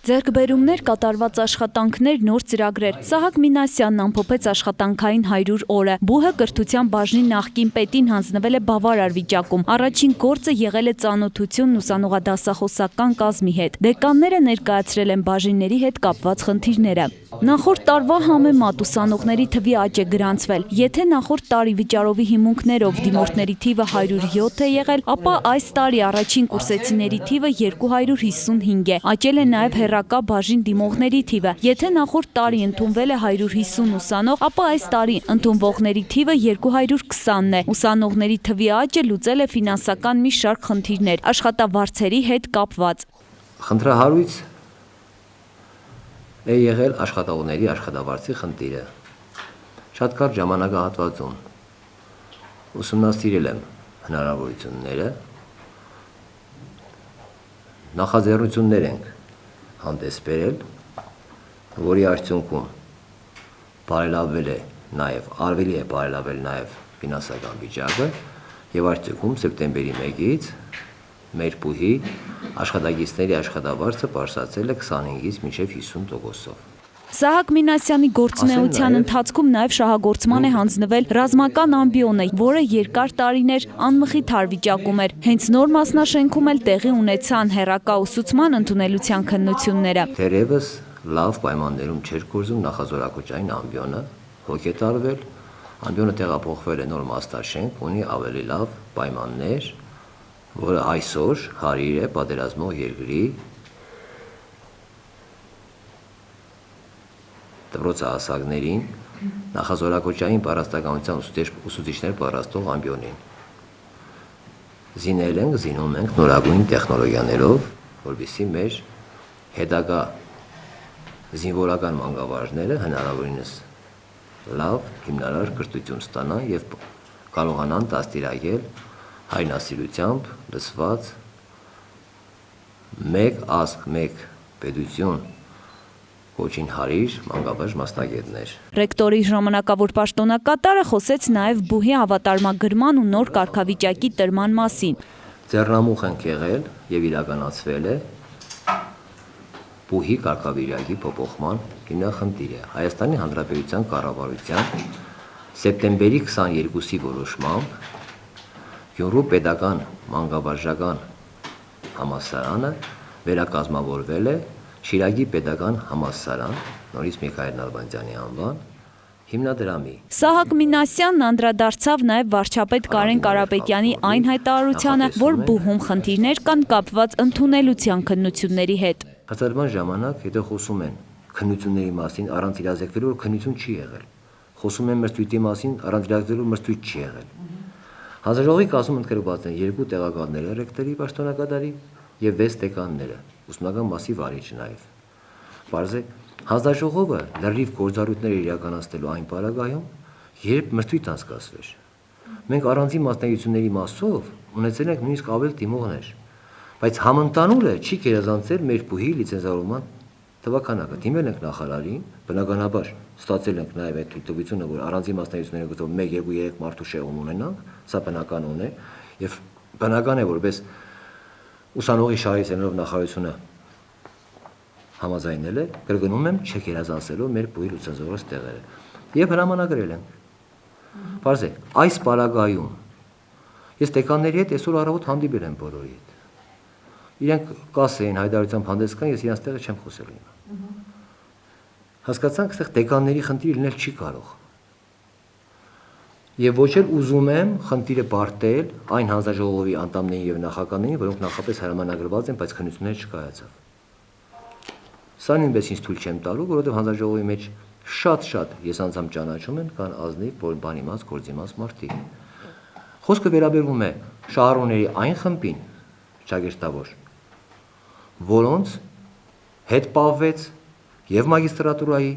Ձեռքբերումներ, կատարված աշխատանքներ, նոր ծրագրեր։ Սահակ Մինասյանն ամփոփեց աշխատանքային 100 օրը։ Բուհը կրթության բաժնի նախկին պետին հանձնվել է բավարար վիճակում։ Առաջին գործը եղել է ծանոթությունն ուսանողադասախոսական կազմի հետ։ Դեկանները ներկայացրել են բաժինների հետ կապված խնդիրները։ Նախորդ տարվա համեմատ ուսանողների թվի աճ է գրանցվել։ Եթե նախորդ տարի վիճարովի հիմունքներով դիմորդների թիվը 107 է եղել, ապա այս տարի առաջին կուրսեցիների թիվը 255 է։ Աճել է նաև հեռակա բաժին դիմողների թիվը։ Եթե նախորդ տարի ընդունվել է 150 ուսանող, ապա այս տարի ընդունվողների թիվը 220-ն է։ Ուսանողների թվի աճը լուծել է ֆինանսական մի շարք խնդիրներ, աշխատավարձերի հետ կապված։ Խնդրահարույց է եղել աշխատողների աշխատավարձի խնդիրը։ Շատ կարճ ժամանակահատվածում ուսումնասիրել եմ հնարավորությունները, նախաձեռնություններ ենք հանդես բերել, որի արդյունքում բարելավվել է նաև, արվելի է բարելավել նաև ֆինանսական վիճակը եւ արդյունքում սեպտեմբերի 1-ից մեր բուհի աշխատակիցների աշխատավարձը բարձրացել է 25-ից մինչև 50%-ով։ Սահակ Մինասյանի գործունեության ընթացքում նաև շահագործման է հանձնվել ռազմական ամբիոնը, որը երկար տարիներ անմխիթար վիճակում էր։ Հենց նոր մասնաշենքում էլ տեղի ունեցան հեռակա ուսուցման ընդունելության քննությունները։ Թերևս լավ պայմաններում չէր գործում նախազորակոչային ամբիոնը, հոգետարվել, ամբիոնը տեղափոխվել է նոր մասնաշենք, ունի ավելի լավ պայմաններ, որը այսօր հարիր է պատերազմող երկրի դպրոցահասակներին նախազորակոչային պարաստականության ուսուցիչներ պատրաստող ամբիոնին։ Զինում ենք նորագույն տեխնոլոգիաներով, որովհետեւ մեր հետագա զինվորական մանկավարժները հնարավորինս լավ հիմնարար կրթություն ստանան եւ կարողանան դաստիարակել հայրենասիրությամբ լսված մեկ ազգ, մեկ պետություն կոչին հարիր մանկավարժ մասնագետներ։ Ռեկտորի ժամանակավոր պաշտոնակատարը խոսեց նաև բուհի հավատարմագրման ու նոր կարգավիճակի տրման մասին։ Ձեռնամուխ ենք եղել եւ իրականացվել է բուհի կարգավիճակի փոփոխման հիմնախնդիրը։ Հայաստանի Հանրապետության կառավարության սեպտեմբերի 22-ի որոշմամբ Գյումրու պետական մանկավարժական համալսարանը վերակազմավորվել է Շիրակի պետական համալսարան, նորից Միքայել Նալբանդյանի անվան, հիմնադրամի։ Սահակ Մինասյանն անդրադարձավ նաև վարչապետ Կարեն Կարապետյանի այն հայտարարությանը, որ բուհում խնդիրներ կան կապված ընդունելության քննությունների հետ։ Հաստատման ժամանակ հետո խոսում են քննությունների մասին առանց իրազեկվելու, որ քննություն չի եղել։ Խոսում են մրցույթի մասին առանց իրազեկվելու, մրցույթ չի եղել։ Հանձնաժողովի կազմում ընդգրկված են 2 տեղականները ռեկտորի պաշտոնակատարի եւ 6 դեկանները, ուսումնական մասի վարիչը նաեւ։ Պարզ է, հանձնաժողովը լրիվ գործառույթներ իրականացնելու այն պարագայում, երբ մրցույթ անցկացվեր։ Մենք առանձին մասնագիտությունների մասով ունեցել ենք նույնիսկ ավել դիմողներ, բայց համընդհանուրը չի գերազանցել մեր բուհի լիցենզավորման թվականակը։ Դիմել ենք նախարարին, բնականաբար ստացել ենք նաև այդ թույլտվությունը, որ առանձին մասնագիտությունների գծով 1, 2, 3 մարդու շեղում ունենանք, սա բնական է, եւ բնական է, որպես ուսանողի շահից ելնելով նախարարությունը համաձայնել է, կրկնում եմ, չեք երազանցելով մեր բուհի լիցենզավորած տեղերը։ Եվ հրամանագրել ենք։ Պարզ է, այս պարագայում ես դեկանների հետ այսօր առավոտ հանդիպել եմ բոլորի հետ։ Իրենք կասեին հայտարարությամբ հանդես կան, ես իրանց տեղը չեմ խոսելու հիմա։ Հասկացանք, այստեղ դեկանների խնդիրը լինել չի կարող։ Եվ ոչ էլ ուզում եմ խնդիրը բարդել այն հանձնաժողովի անդամներին եւ նախագահներին, որոնք նախապես հրամանագրված են, բայց քննությունները չկայացավ։ Սա նույնպես ինձ թույլ չեմ տալու, որովհետեւ հանձնաժողովի մեջ շատ ես անձամբ ճանաչում եմ, կան ազնիվ բան իմաց, գործիմաց մարդիկ։ Խոսքը վերաբերվում է շահառուների այն խմբին, ճագերտավոր, որոնց հետ պահվեց եւ մագիստրատուրայի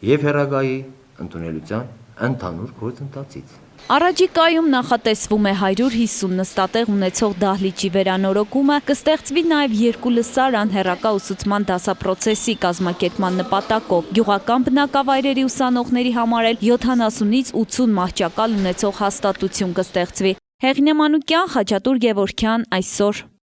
եւ հեռագայի ընդունելության ընդհանուր գործընթացից։ Առաջիկայում նախատեսվում է 150 նստատեղ ունեցող դահլիճի վերանորոգումը, կստեղծվի նաև 2 լսարան հեռակա ուսուցման դասապրոցեսի կազմակերպման նպատակով։ Գյուղական բնակավայրերի ուսանողների համար էլ 70-ից 80 մահճակալ ունեցող հաստատություն կստեղծվի։ Հեղինե Մանուկյան, Խաչատուր Գևորգյան, այսօր։